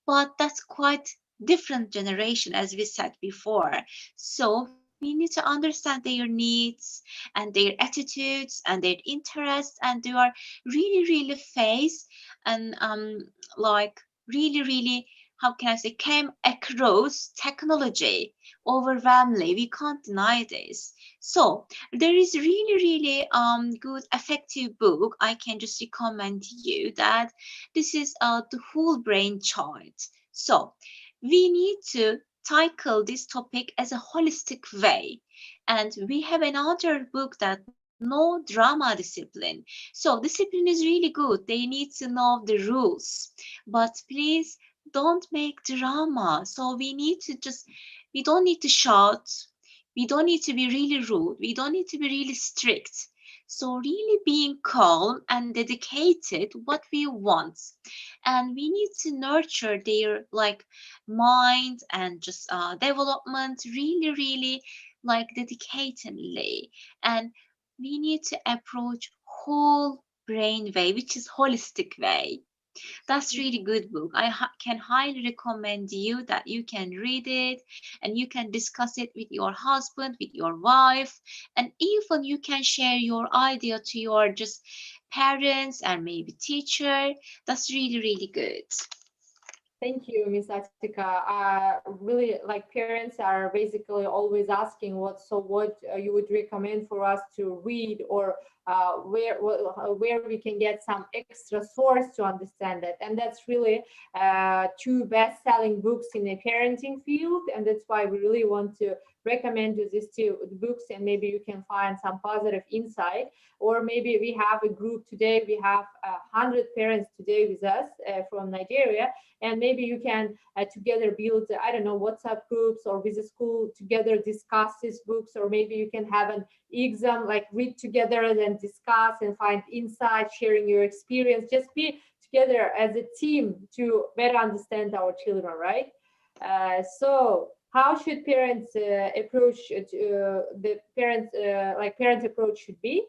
S2: But that's quite different generation, as we said before. So we need to understand their needs and their attitudes and their interests, and they are really face and like really, how can I say, came across technology overwhelmingly. We can't deny this. So there is really good effective book I can just recommend you, that this is the whole brain chart. So we need to tackle this topic as a holistic way, and we have another book that no drama discipline. So discipline is really good, they need to know the rules, but please don't make drama. So we need to just, we don't need to shout, we don't need to be really rude, we don't need to be really strict. So really being calm and dedicated what we want, and we need to nurture their like mind and just development really like dedicatedly. And we need to approach whole brain way, which is holistic way. That's really good book. I can highly recommend you that you can read it and you can discuss it with your husband, with your wife, and even you can share your idea to your just parents and maybe teacher. That's really, really good.
S1: Thank you, Miss Atika. Really, like parents are basically always asking what you would recommend for us to read, or where we can get some extra source to understand it. And that's really two best-selling books in the parenting field, and that's why we really want to recommend you these two books, and maybe you can find some positive insight. Or maybe we have a group today, we have 100 parents today with us from Nigeria, and maybe you can together build, I don't know, WhatsApp groups, or with the school together discuss these books, or maybe you can have an exam, like read together and discuss and find insight, sharing your experience. Just be together as a team to better understand our children, right? So how should parents approach the parents, like parent approach should be?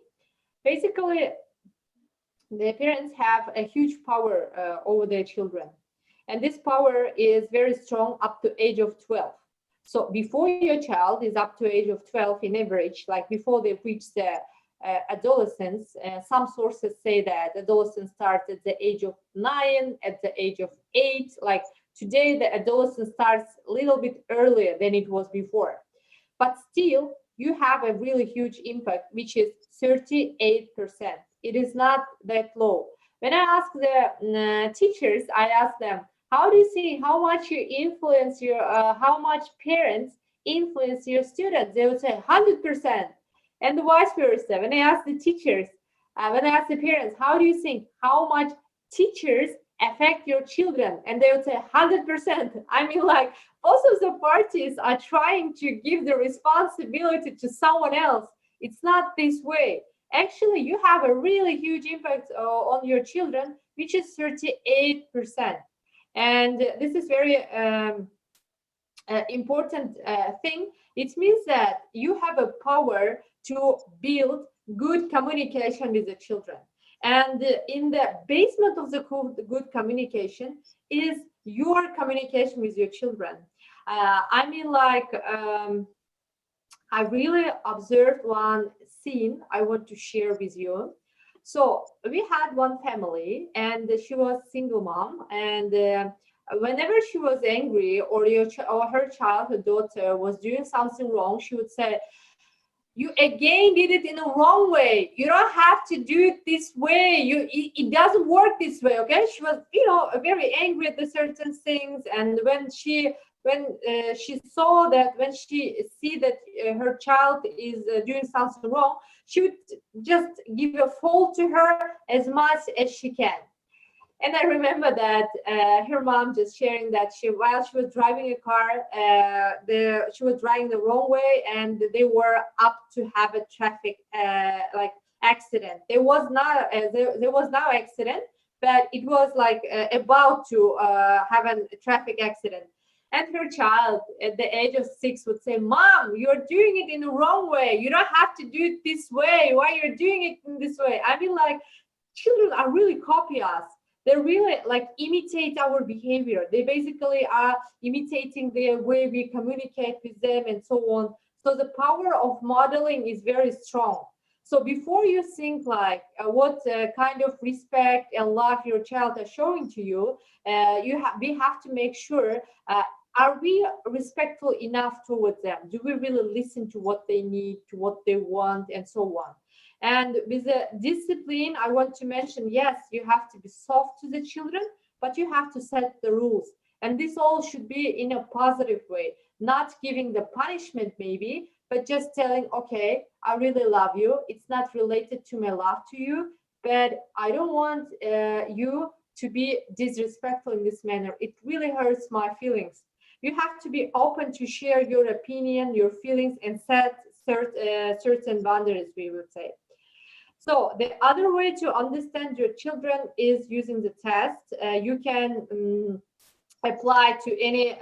S1: Basically, the parents have a huge power over their children. And this power is very strong up to age of 12. So before your child is up to age of 12 in average, like before they reach the adolescence, some sources say that adolescence starts at the age of 9, at the age of 8. Like today, the adolescence starts a little bit earlier than it was before. But still, you have a really huge impact, which is 38%. It is not that low. When I ask the teachers, I ask them, how do you see how much you influence your, how much parents influence your students? They would say 100%. And the vice versa. When I ask the teachers, when I ask the parents, how do you think how much teachers affect your children? And they would say 100%. I mean, like, both of the parties are trying to give the responsibility to someone else. It's not this way. Actually, you have a really huge impact on your children, which is 38%. And this is very important thing. It means that you have a power to build good communication with the children. And in the basement of the good communication is your communication with your children. I mean, like, I really observed one scene I want to share with you. So we had one family, and she was single mom, and whenever she was angry, or or her child, her daughter, was doing something wrong, she would say, "You again did it in a wrong way. You don't have to do it this way. It doesn't work this way." Okay, she was, very angry at the certain things, and when she saw that, when she see that her child is doing something wrong, she would just give a fault to her as much as she can. And I remember that her mom just sharing that while she was driving a car, she was driving the wrong way, and they were up to have a traffic like accident. There was not there was no accident, but it was like about to have a traffic accident. And her child at the age of 6 would say, "Mom, you're doing it in the wrong way. You don't have to do it this way. Why you're doing it in this way?" I mean, like, children are really copy us. They really like imitate our behavior. They basically are imitating the way we communicate with them and so on. So the power of modeling is very strong. So before you think like what kind of respect and love your child are showing to you, we have to make sure, are we respectful enough towards them? Do we really listen to what they need, to what they want, and so on? And with the discipline, I want to mention, yes, you have to be soft to the children, but you have to set the rules. And this all should be in a positive way, not giving the punishment maybe, but just telling, okay, I really love you. It's not related to my love to you, but I don't want you to be disrespectful in this manner. It really hurts my feelings. You have to be open to share your opinion, your feelings, and set certain boundaries, we would say. So the other way to understand your children is using the test. You can apply to any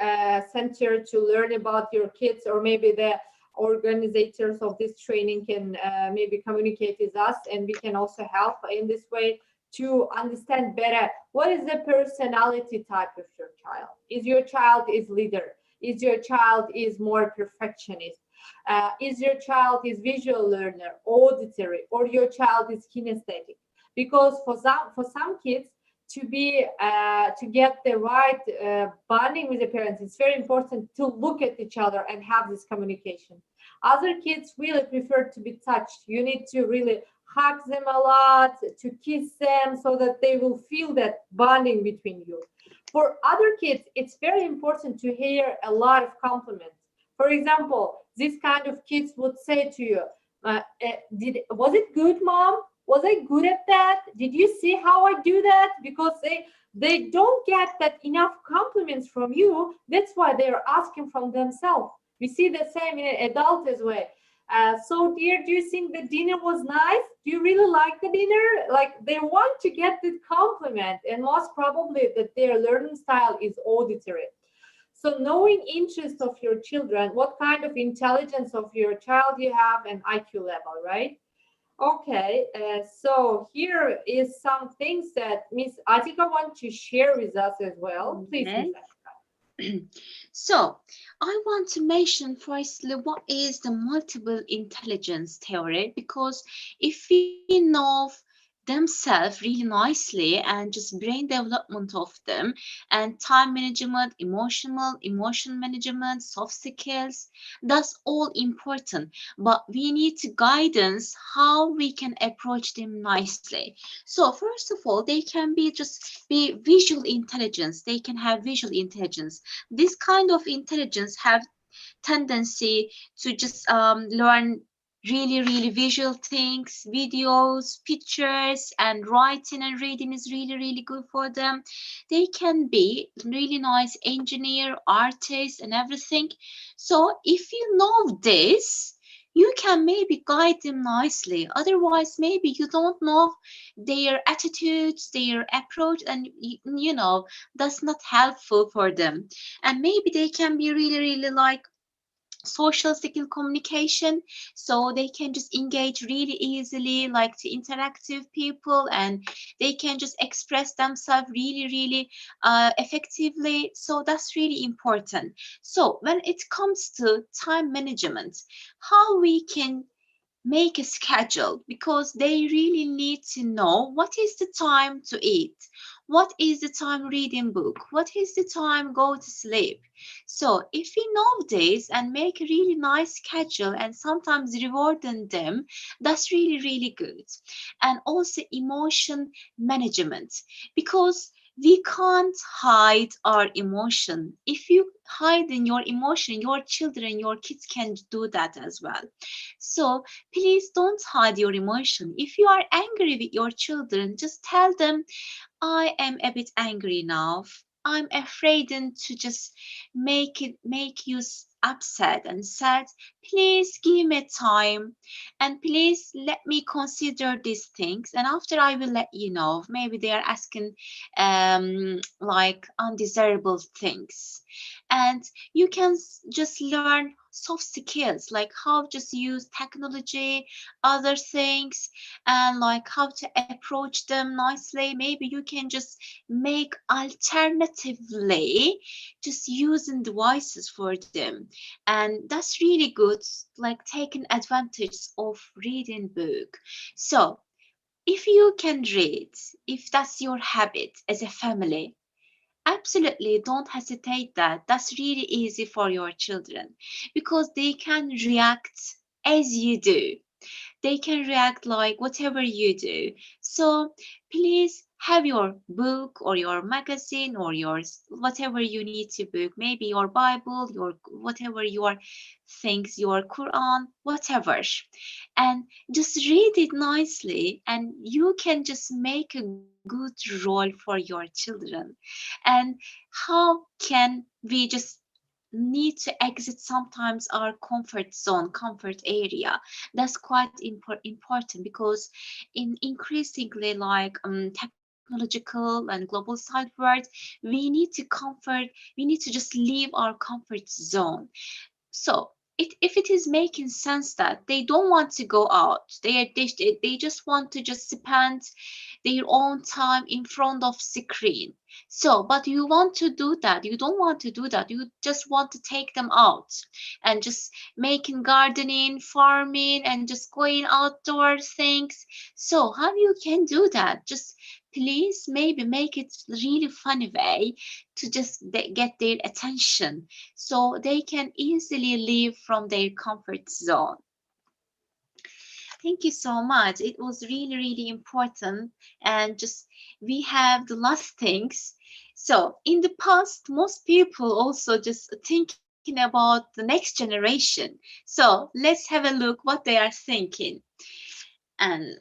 S1: center to learn about your kids, or maybe the organizers of this training can maybe communicate with us, and we can also help in this way to understand better what is the personality type of your child. Is your child is leader? Is your child is more perfectionist? Is your child is visual learner, auditory, or your child is kinesthetic? Because for some kids to be to get the right bonding with the parents, it's very important to look at each other and have this communication. Other kids really prefer to be touched. You need to really hug them a lot, to kiss them, so that they will feel that bonding between you. For other kids, it's very important to hear a lot of compliments. For example, this kind of kids would say to you, was it good, mom? Was I good at that? Did you see how I do that? Because they don't get that enough compliments from you. That's why they're asking from themselves. We see the same in an adult as well. So dear, do you think the dinner was nice? Do you really like the dinner? Like, they want to get the compliment, and most probably that their learning style is auditory. So knowing interest of your children, what kind of intelligence of your child you have, and IQ level, right? Okay, so here is some things that Miss Atika wants to share with us as well. Please, Miss
S2: Okay.
S1: Atika.
S2: So I want to mention firstly what is the multiple intelligence theory, because if we know themselves really nicely and just brain development of them and time management, emotion management, soft skills, that's all important. But we need to guidance how we can approach them nicely. So first of all, they can be just be visual intelligence. They can have visual intelligence. This kind of intelligence have tendency to just learn really visual things, videos, pictures, and writing and reading is really good for them. They can be really nice engineer, artist, and everything. So if you know this, you can maybe guide them nicely. Otherwise, maybe you don't know their attitudes, their approach, and that's not helpful for them. And maybe they can be really like social skill communication, so they can just engage really easily, like to interactive people, and they can just express themselves really effectively. So that's really important. So when it comes to time management, how we can make a schedule, because they really need to know what is the time to eat, what is the time reading book, what is the time go to sleep. So if we know this and make a really nice schedule and sometimes rewarding them, that's really good. And also emotion management, because we can't hide our emotion. If you hide in your emotion, your children, your kids can do that as well. So please don't hide your emotion. If you are angry with your children, just tell them, I am a bit angry now. I'm afraid to just make you upset and sad. Please give me time, and please let me consider these things, and after I will let you know. Maybe they are asking like undesirable things, and you can just learn soft skills like how just use technology, other things, and like how to approach them nicely. Maybe you can just make alternatively just using devices for them, and that's really good, like taking advantage of reading book. So if you can read, if that's your habit as a family, absolutely don't hesitate. That's really easy for your children, because they can react as you do. They can react like whatever you do. So please have your book or your magazine or your whatever you need to book, maybe your Bible, your whatever your things, your Quran, whatever, and just read it nicely, and you can just make a good role for your children. And how can we just need to exit sometimes our comfort zone, comfort area? That's quite important, because in increasingly like technological and global side world, we need to just leave our comfort zone. So if it is making sense that they don't want to go out, they just want to just spend their own time in front of screen. So, but you want to do that, you don't want to do that, you just want to take them out and just making gardening, farming, and just going outdoor things. So how you can do that? Just please maybe make it really funny way to just get their attention so they can easily leave from their comfort zone. Thank you so much. It was really, really important. And just we have the last things. So in the past, most people also just thinking about the next generation. So let's have a look what they are thinking. And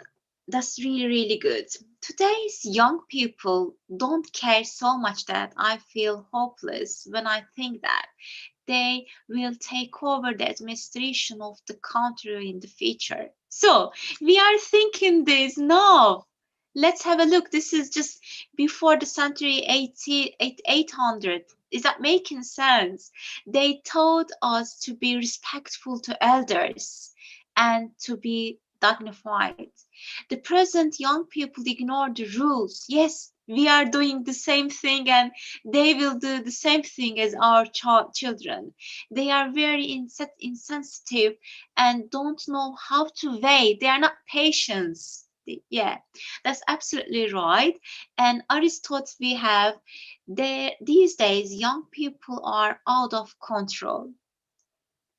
S2: that's really, really good. Today's young people don't care so much that I feel hopeless when I think that they will take over the administration of the country in the future. So we are thinking this now. Let's have a look. This is just before the century 800. Is that making sense? They taught us to be respectful to elders and to be dignified. The present young people ignore the rules. Yes, we are doing the same thing and they will do the same thing as our children. They are very insensitive and don't know how to wait. They are not patient. Yeah, that's absolutely right. And Aristotle, we have these days young people are out of control.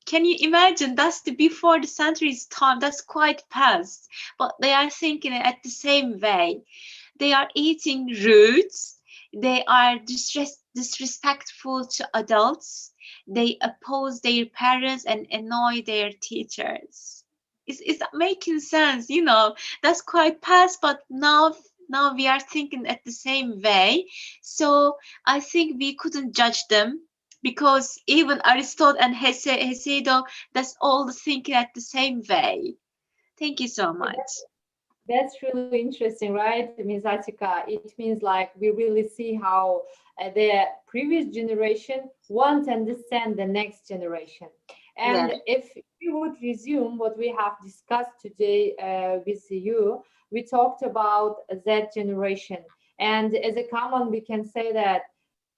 S2: Can you imagine? That's the before the century's time. That's quite past. But they are thinking at the same way. They are eating roots. They are disrespectful to adults. They oppose their parents and annoy their teachers. Is that making sense? You know, that's quite past, but now we are thinking at the same way. So I think we couldn't judge them because even Aristotle and Hesiod, that's all thinking at the same way. Thank you so much.
S1: That's really interesting, right, Ms. Atika? It means like we really see how the previous generation won't understand the next generation. And
S2: Yeah.
S1: if we would resume what we have discussed today with you, we talked about that generation. And as a common, we can say that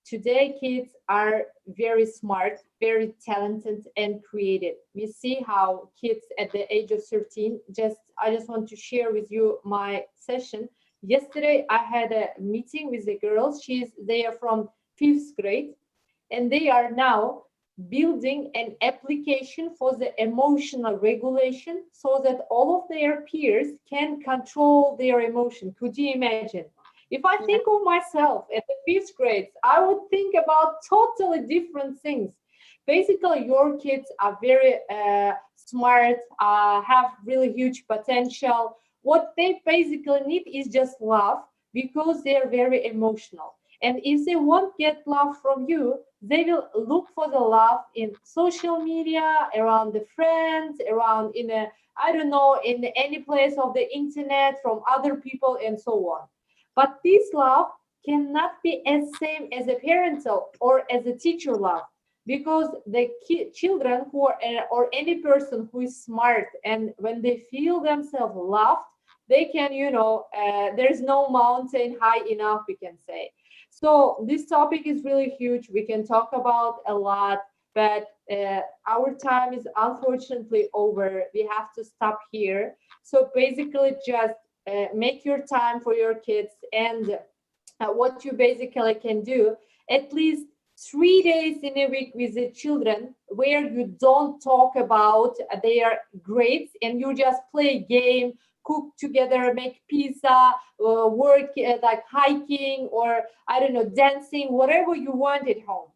S1: today kids are very smart, very talented and creative. We see how kids at the age of 13, I just want to share with you my session. Yesterday I had a meeting with the girls. They are from 5th grade and they are now building an application for the emotional regulation so that all of their peers can control their emotion. Could you imagine? If I think of myself at the 5th grade, I would think about totally different things. Basically, your kids are very smart, have really huge potential. What they basically need is just love because they are very emotional. And if they won't get love from you, they will look for the love in social media, around the friends, around in a, I don't know, in any place of the internet, from other people, and so on. But this love cannot be as same as a parental or as a teacher love because the children who are or any person who is smart and when they feel themselves loved, they can, there's no mountain high enough, we can say. So this topic is really huge. We can talk about a lot, but our time is unfortunately over. We have to stop here. So basically just make your time for your kids and what you basically can do at least 3 days in a week with the children where you don't talk about their grades and you just play game, cook together, make pizza, work like hiking or I don't know, dancing, whatever you want at home.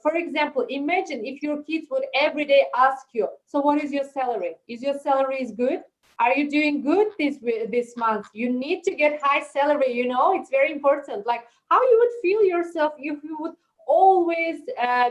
S1: For example, imagine if your kids would every day ask you, so what is your salary? Is your salary is good? Are you doing good this month? You need to get high salary, it's very important. Like how you would feel yourself if you would always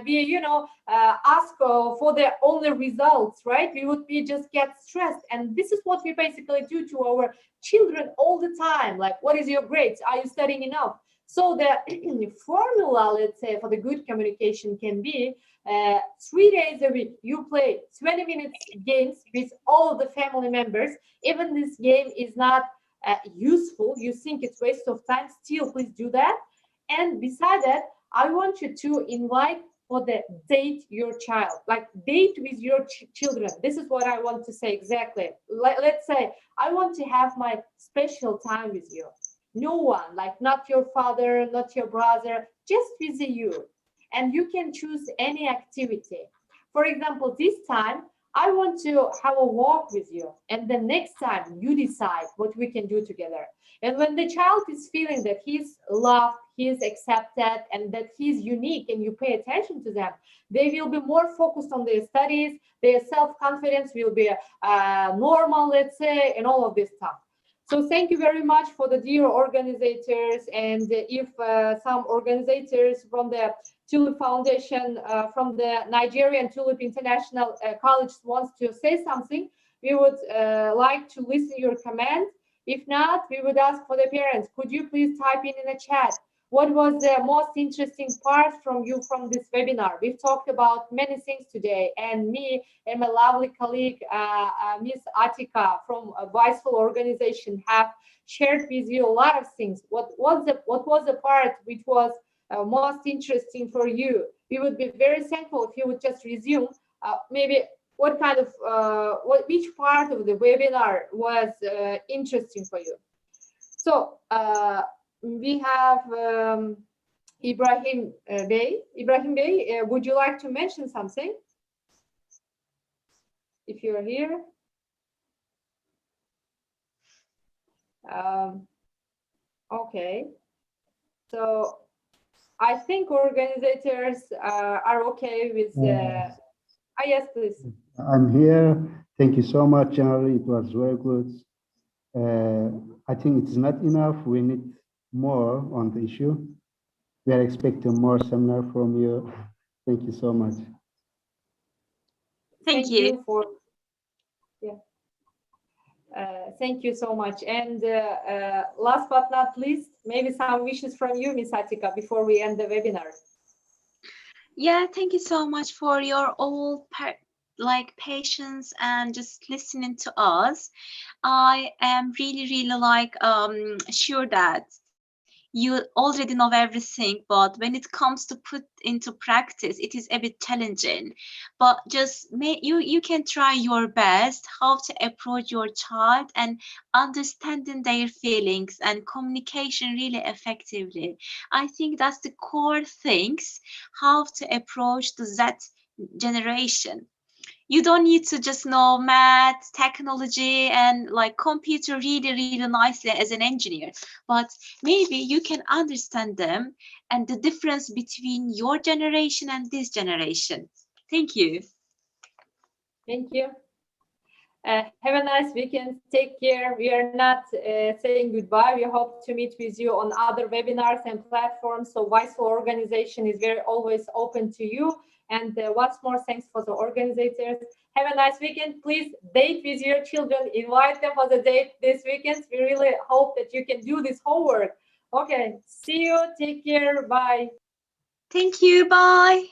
S1: be ask for the only results, right? We would be just get stressed, and this is what we basically do to our children all the time. Like, what is your grades? Are you studying enough? So the formula, let's say, for the good communication can be 3 days a week. You play 20 minutes games with all of the family members. Even this game is not useful, you think it's waste of time, still please do that. And beside that, I want you to invite for the date your child, like date with your children. This is what I want to say exactly. Let's say I want to have my special time with you. No one, like not your father, not your brother, just with you. And you can choose any activity. For example, this time I want to have a walk with you, and the next time you decide what we can do together. And when the child is feeling that he's loved, he's accepted, and that he's unique, and you pay attention to them, they will be more focused on their studies, their self-confidence will be normal, let's say, and all of this stuff. So thank you very much for the dear organizers. And if some organizers from the Tulip Foundation, from the Nigerian Tulip International College wants to say something, we would like to listen your comment. If not, we would ask for the parents. Could you please type in the chat? What was the most interesting part from you from this webinar? We've talked about many things today, and me and my lovely colleague, Miss Atika from Wiseful Organization have shared with you a lot of things. What was the part which was most interesting for you? We would be very thankful if you would just resume maybe what kind of which part of the webinar was interesting for you. So we have Ibrahim Bey. Ibrahim Bey, would you like to mention something? If you're here. Okay. So I think organizers are okay with yes, please.
S3: I'm here. Thank you so much, General. It was very good. I think it's not enough. We need more on the issue. We are expecting more seminar from you. Thank you so much.
S2: Thank you.
S1: For thank you so much. And last but not least, maybe some wishes from you, Ms. Atika, before we end the webinar.
S2: Yeah, thank you so much for your all patience and just listening to us. I am really sure that you already know everything, but when it comes to put into practice, it is a bit challenging. But just you can try your best how to approach your child and understanding their feelings and communication really effectively. I think that's the core things, how to approach the Z generation. You don't need to just know math, technology, and like computer really nicely as an engineer, but maybe you can understand them and the difference between your generation and this generation. Thank you.
S1: Thank you. Have a nice weekend. Take care. We are not saying goodbye. We hope to meet with you on other webinars and platforms. So Wiseful Organization is always open to you. And once more, thanks for the organizers. Have a nice weekend. Please date with your children. Invite them for the date this weekend. We really hope that you can do this homework. Okay. See you. Take care. Bye.
S2: Thank you. Bye.